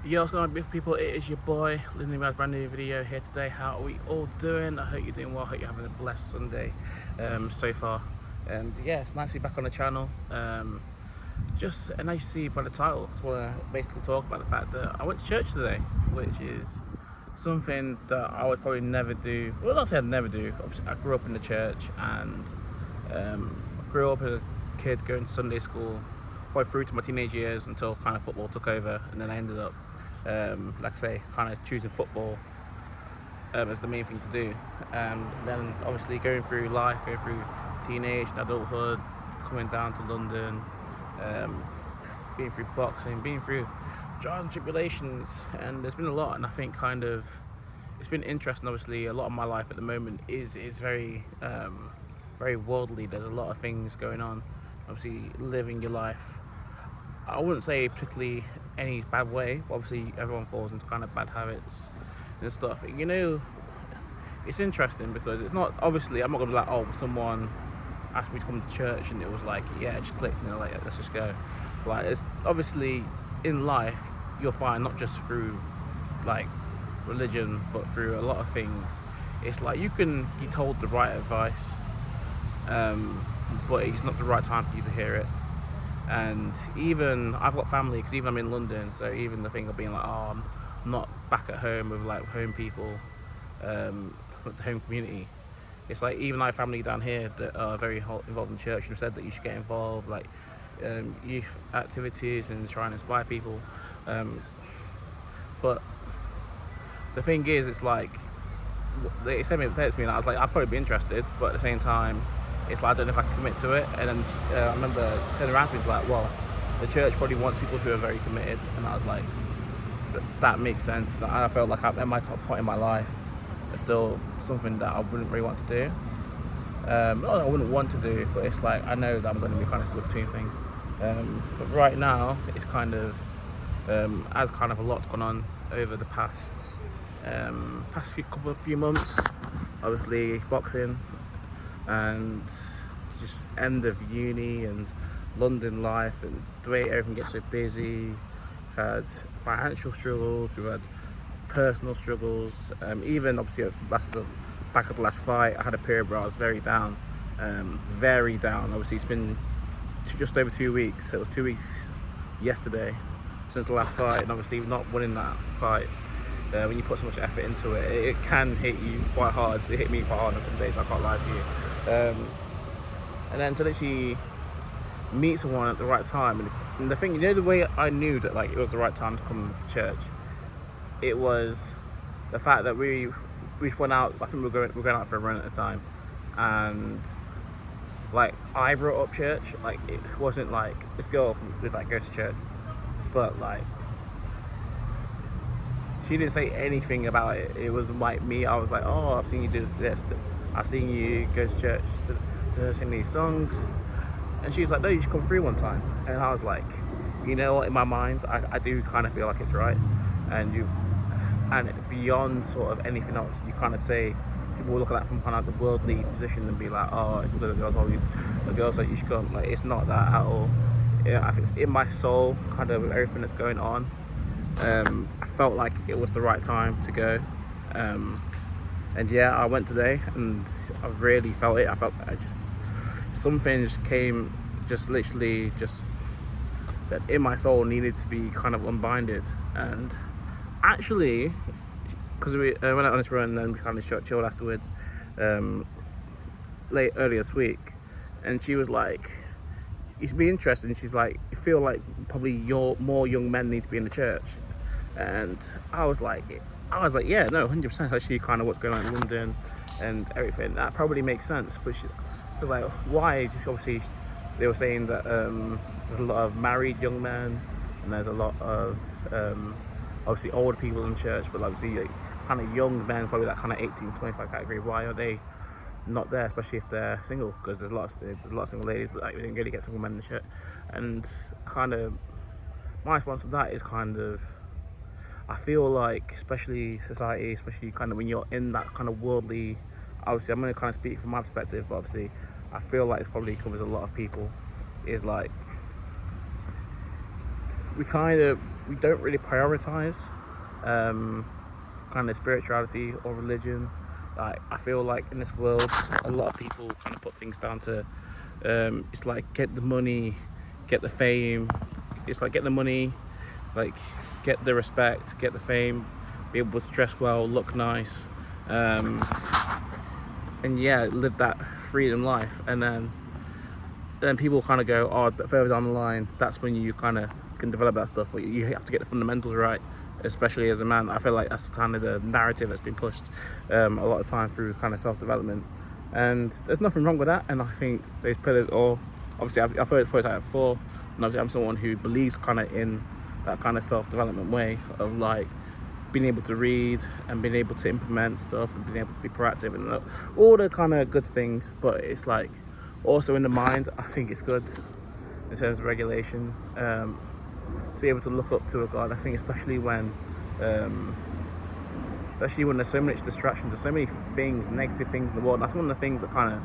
Yo, what's going on, beautiful people? It is your boy, Lyndon with a brand new video here today. How are we all doing? I hope you're doing well. I hope you're having a blessed Sunday so far. And yeah, it's nice to be back on the channel. Just and I see by the title, I just want to basically talk about the fact that I went to church today, which is something that I would probably never do. Well, not say I'd never do. Obviously, I grew up in the church and I grew up as a kid going to Sunday school, probably through to my teenage years until kind of football took over, and then I ended up, like I say, kind of choosing football as the main thing to do. Then obviously going through life, going through teenage and adulthood, coming down to London, um, being through boxing, being through trials and tribulations, and there's been a lot. And I think kind of it's been interesting. Obviously, a lot of my life at the moment is very very worldly. There's a lot of things going on. Obviously, living your life. I wouldn't say particularly any bad way. Obviously, everyone falls into kind of bad habits and stuff. It's interesting because it's not, obviously I'm not gonna be like, oh, someone asked me to come to church and it was like, yeah, it just clicked and they're like, yeah, let's just go. Like, it's obviously in life you'll find not just through like religion but through a lot of things. It's like you can be told the right advice, but it's not the right time for you to hear it. And even I've got family, because even I'm in London, so even the thing of being like, oh, I'm not back at home with like home people, with the home community. It's like even I have family down here that are very involved in church and have said that you should get involved, like youth activities and try and inspire people. But the thing is, it's like they sent me a text to me, and I was like, I'd probably be interested, but at the same time, it's like I don't know if I can commit to it. And then I remember turning around to me like, well, the church probably wants people who are very committed, and I was like, that makes sense. And I felt like I'm at my top point in my life. It's still something that I wouldn't really want to do. Not that I wouldn't want to do, but it's like I know that I'm going to be kind of split between things. But right now, it's kind of as kind of a lot's gone on over the past few months. Obviously, boxing and just end of uni and London life and the way everything gets so busy. We've had financial struggles, we've had personal struggles. Even obviously back at the last fight, I had a period where I was very down, very down. Obviously, it's been just over 2 weeks. It was 2 weeks yesterday since the last fight, and obviously not winning that fight. When you put so much effort into it, it can hit you quite hard. It hit me quite hard on some days, I can't lie to you. And then to literally meet someone at the right time, and the thing, you know, the way I knew that like it was the right time to come to church, it was the fact that we just went out. I think we were going out for a run at the time, and like I brought up church. Like it wasn't like this girl would like go to church, but like she didn't say anything about it. It was like me. I was like, oh, I've seen you do this. I've seen you go to church, sing these songs. And she was like, no, you should come through one time. And I was like, you know what, in my mind, I do kind of feel like it's right. And beyond sort of anything else, you kind of say, people will look at that from kind of the worldly position and be like, oh, the girls that you should come. Like, it's not that at all. I think it's in my soul, kind of with everything that's going on. I felt like it was the right time to go. And yeah, I went today and I really felt it. Something just came, just literally just that in my soul needed to be kind of unbinded. And actually, because we went out on this run and then we kind of chilled afterwards, earlier this week, and she was like, it's been interesting. She's like, I feel like probably more young men need to be in the church. And I was like, yeah, no, 100%. Actually, kind of what's going on in London and everything. That probably makes sense. But she was like, why? Obviously, they were saying that there's a lot of married young men, and there's a lot of obviously older people in church, but obviously like, kind of young men, probably that kind of 18-25 category. Why are they not there, especially if they're single? Because there's a lot of single ladies, but like we didn't really get single men in the church. And kind of my response to that is kind of, I feel like, especially society, especially kind of when you're in that kind of worldly, obviously I'm going to kind of speak from my perspective, but obviously I feel like it probably covers a lot of people, is like, we kind of we don't really prioritize kind of spirituality or religion. Like, I feel like in this world, a lot of people kind of put things down to it's like get the money, get the fame. It's like get the money, like get the respect, get the fame, be able to dress well, look nice, and yeah, live that freedom life. And then people kind of go, oh, further down the line, that's when you kind of can develop that stuff. But you have to get the fundamentals right, especially as a man. I feel like that's kind of the narrative that's been pushed a lot of time through kind of self-development. And there's nothing wrong with that. And I think those pillars, or obviously I've heard it before, and obviously I'm someone who believes kind of in that kind of self-development way of like being able to read and being able to implement stuff and being able to be proactive and all the kind of good things. But it's like also in the mind, I think it's good in terms of regulation, to be able to look up to a God. I think especially when there's so much distraction, there's so many things, negative things in the world. That's one of the things that kind of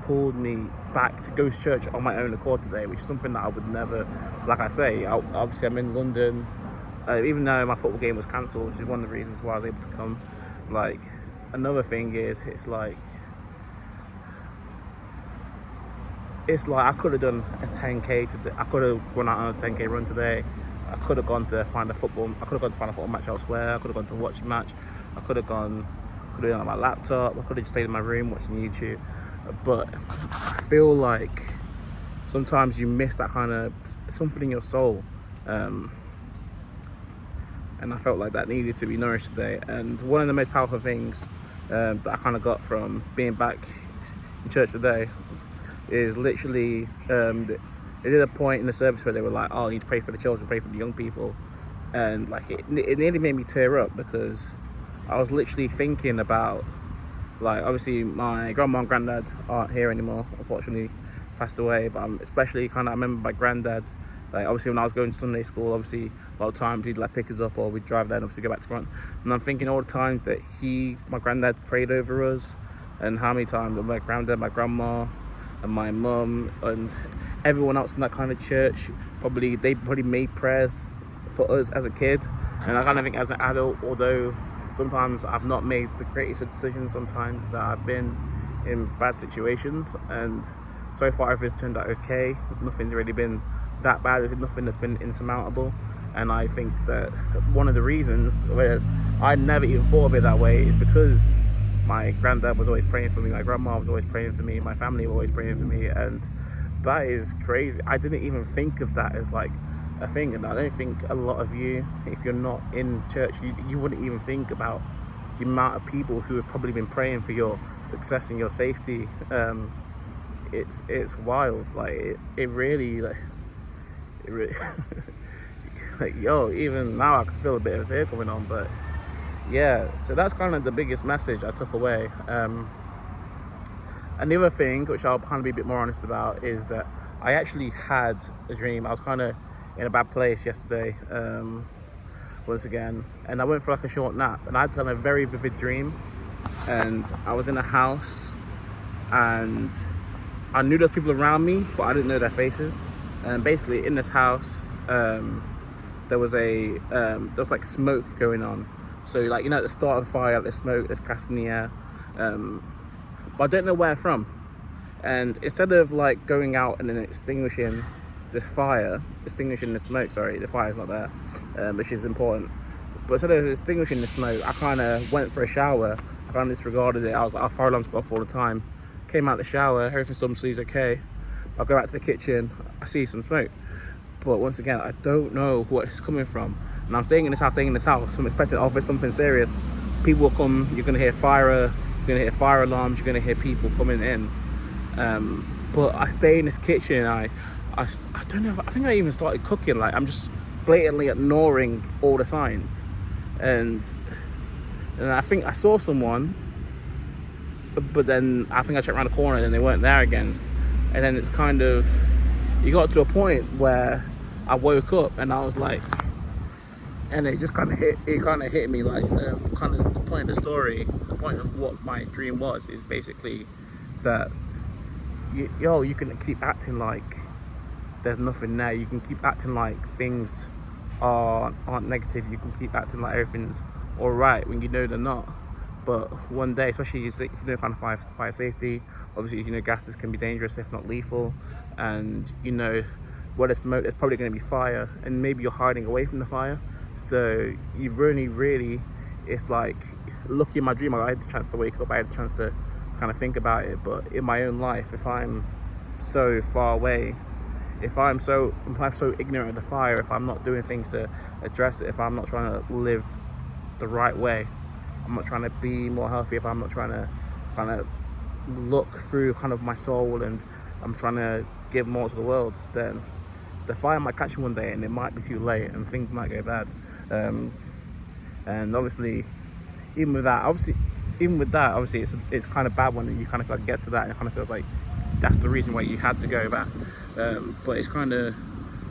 pulled me back to go to church on my own accord today, which is something that I would never, like I say, obviously I'm in London, even though my football game was cancelled, which is one of the reasons why I was able to come. Like, another thing is, it's like I could have done a 10k today. I could have gone out on a 10k run today. I could have gone to find a football match elsewhere. I could have gone to watch a match. I could have done it on my laptop. I could have just stayed in my room watching YouTube. But I feel like sometimes you miss that kind of something in your soul. And I felt like that needed to be nourished today. And one of the most powerful things that I kind of got from being back in church today is literally, they did a point in the service where they were like, oh, you need to pray for the children, pray for the young people. And like it nearly made me tear up, because I was literally thinking about, like, obviously my grandma and granddad aren't here anymore, unfortunately passed away, but especially kind of, I remember my granddad, like obviously when I was going to Sunday school, obviously a lot of times he'd like pick us up or we'd drive there and obviously go back to front. And I'm thinking all the times that my granddad prayed over us, and how many times my granddad, my grandma, and my mum and everyone else in that kind of church they probably made prayers for us as a kid. And I kind of think as an adult, although sometimes I've not made the greatest of decisions, sometimes that I've been in bad situations, and so far everything's turned out okay. Nothing's really been that bad, nothing that's been insurmountable. And I think that one of the reasons where I never even thought of it that way is because my granddad was always praying for me, my grandma was always praying for me, my family were always praying for me. And that is crazy. I didn't even think of that as like a thing. And I don't think a lot of you, if you're not in church, you wouldn't even think about the amount of people who have probably been praying for your success and your safety. It's wild. Like it really like even now I can feel a bit of fear coming on. But yeah, so that's kind of the biggest message I took away. And the other thing, which I'll kind of be a bit more honest about, is that I actually had a dream. I was kind of in a bad place yesterday, once again, and I went for like a short nap, and I had kind of a very vivid dream. And I was in a house, and I knew there was people around me, but I didn't know their faces. And basically, in this house, there was like smoke going on. So like, you know, at the start of the fire, there's smoke, there's gas in the air, but I don't know where from. And instead of like going out and then extinguishing the smoke, sorry, the fire's not there, which is important. But instead of extinguishing the smoke, I kind of went for a shower. I kind of disregarded it. I was like, our fire alarms go off all the time. Came out the shower, everything seems okay. I'll go back to the kitchen, I see some smoke. But once again, I don't know where it's coming from. And I'm staying in this house, I'm expecting it's something serious. People will come, you're gonna hear fire alarms, you're gonna hear people coming in. But I stay in this kitchen, I don't know, I think I even started cooking. Like, I'm just blatantly ignoring all the signs. And I think I saw someone, but then I think I checked around the corner and they weren't there again. And then it's kind of, you got to a point where I woke up and I was like, and it just kind of hit me like, kind of the point of the story, the point of what my dream was, is basically that you can keep acting like there's nothing there. You can keep acting like things aren't negative. You can keep acting like everything's all right when you know they're not. But one day, especially if you know kind of fire safety, obviously you know gases can be dangerous if not lethal, and you know where there's smoke, there's probably going to be fire, and maybe you're hiding away from the fire. So you've really, it's like, lucky in my dream I had the chance to wake up, I had the chance to kind of think about it. But in my own life, if I'm so far away, if I'm so ignorant of the fire, if I'm not doing things to address it, if I'm not trying to live the right way, I'm not trying to be more healthy, if I'm not trying to kind of look through kind of my soul, and I'm trying to give more to the world, then the fire might catch me one day and it might be too late and things might go bad. And obviously, even with that, obviously it's kind of bad when you kind of like get to that and it kind of feels like that's the reason why you had to go back. But it's kind of,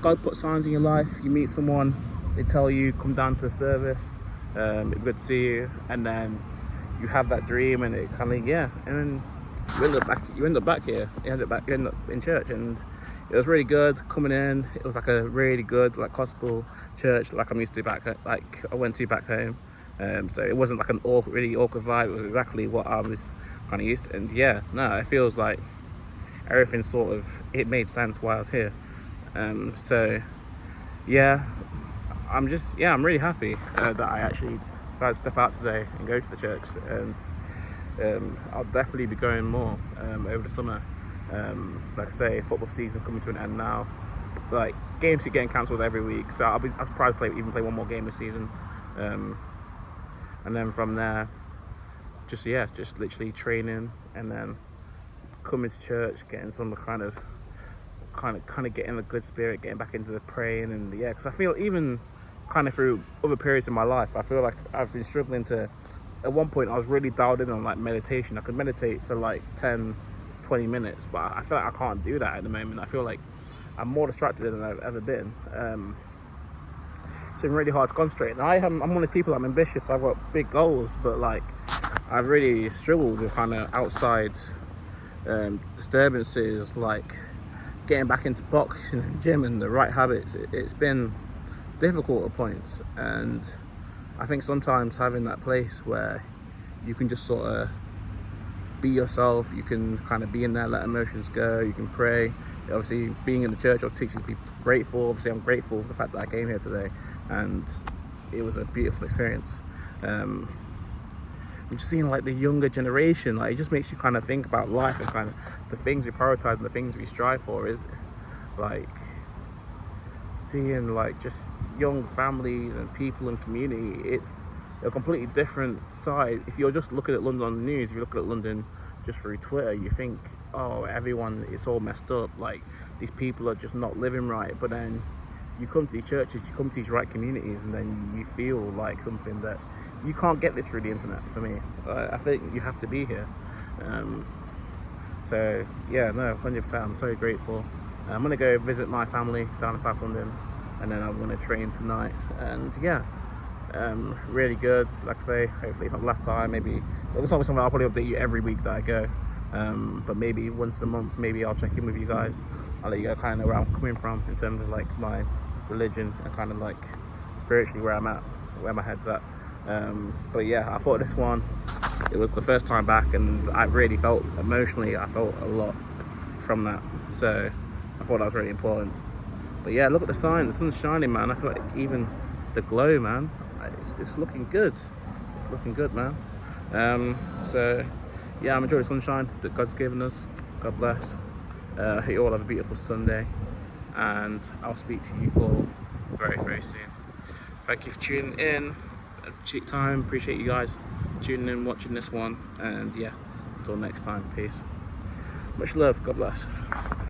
God put signs in your life. You meet someone, they tell you come down to the service, it's good to see you, and then you have that dream, and it kind of, yeah, and then you end up back here, you end up in church. And it was really good coming in. It was like a really good like gospel church like I'm used to like I went to back home. So it wasn't like an really awkward vibe. It was exactly what I was kind of used to. And yeah, no, it feels like everything sort of, it made sense while I was here. So yeah, I'm really happy that I actually decided to step out today and go to the church. And I'll definitely be going more over the summer. Like I say, football season's coming to an end now. Like, games keep getting cancelled every week, so I'll probably play one more game this season. And then from there, just literally training, and then coming to church, getting some kind of getting a good spirit, getting back into the praying. And yeah, because I feel even kind of through other periods in my life, I feel like I've been struggling to, at one point I was really dialed in on like meditation. I could meditate for like 10-20 minutes, but I feel like I can't do that at the moment. I feel like I'm more distracted than I've ever been. It's been really hard to concentrate. And I'm one of the people, I'm ambitious, I've got big goals, but like I've really struggled with kind of outside disturbances, like getting back into boxing and gym and the right habits. It's been difficult at points, and I think sometimes having that place where you can just sort of be yourself, you can kind of be in there, let emotions go, you can pray. Obviously being in the church, I was teaching to be grateful. Obviously I'm grateful for the fact that I came here today, and it was a beautiful experience. I'm just seeing like the younger generation, like it just makes you kind of think about life and kind of the things we prioritize and the things we strive for. Is like seeing like just young families and people and community. It's a completely different side. If you're just looking at London on the news, if you look at London just through Twitter, you think, oh, everyone, it's all messed up, like these people are just not living right. But then you come to these churches, you come to these right communities, and then you feel like something that you can't get this through the internet. For me, I think you have to be here. So yeah, no, 100%, I'm so grateful. I'm gonna go visit my family down in South London, and then I'm gonna train tonight. And yeah, really good. Like I say, hopefully it's not the last time. Maybe it's not something I'll probably update you every week that I go, but maybe once a month, maybe I'll check in with you guys. I'll let you guys kind of know where I'm coming from in terms of like my religion and kind of like spiritually where I'm at, where my head's at. But yeah, I thought this one, it was the first time back, and I really felt emotionally, I felt a lot from that. So I thought that was really important. But yeah, look at the sign, the sun's shining, man. I feel like even the glow, man, it's looking good. It's looking good, man. So yeah, I'm enjoying the sunshine that God's given us. God bless. I hope you all have a beautiful Sunday, and I'll speak to you all very, very soon. Thank you for tuning in. Cheap time, appreciate you guys tuning in, watching this one, and yeah, until next time, peace. Much love, God bless.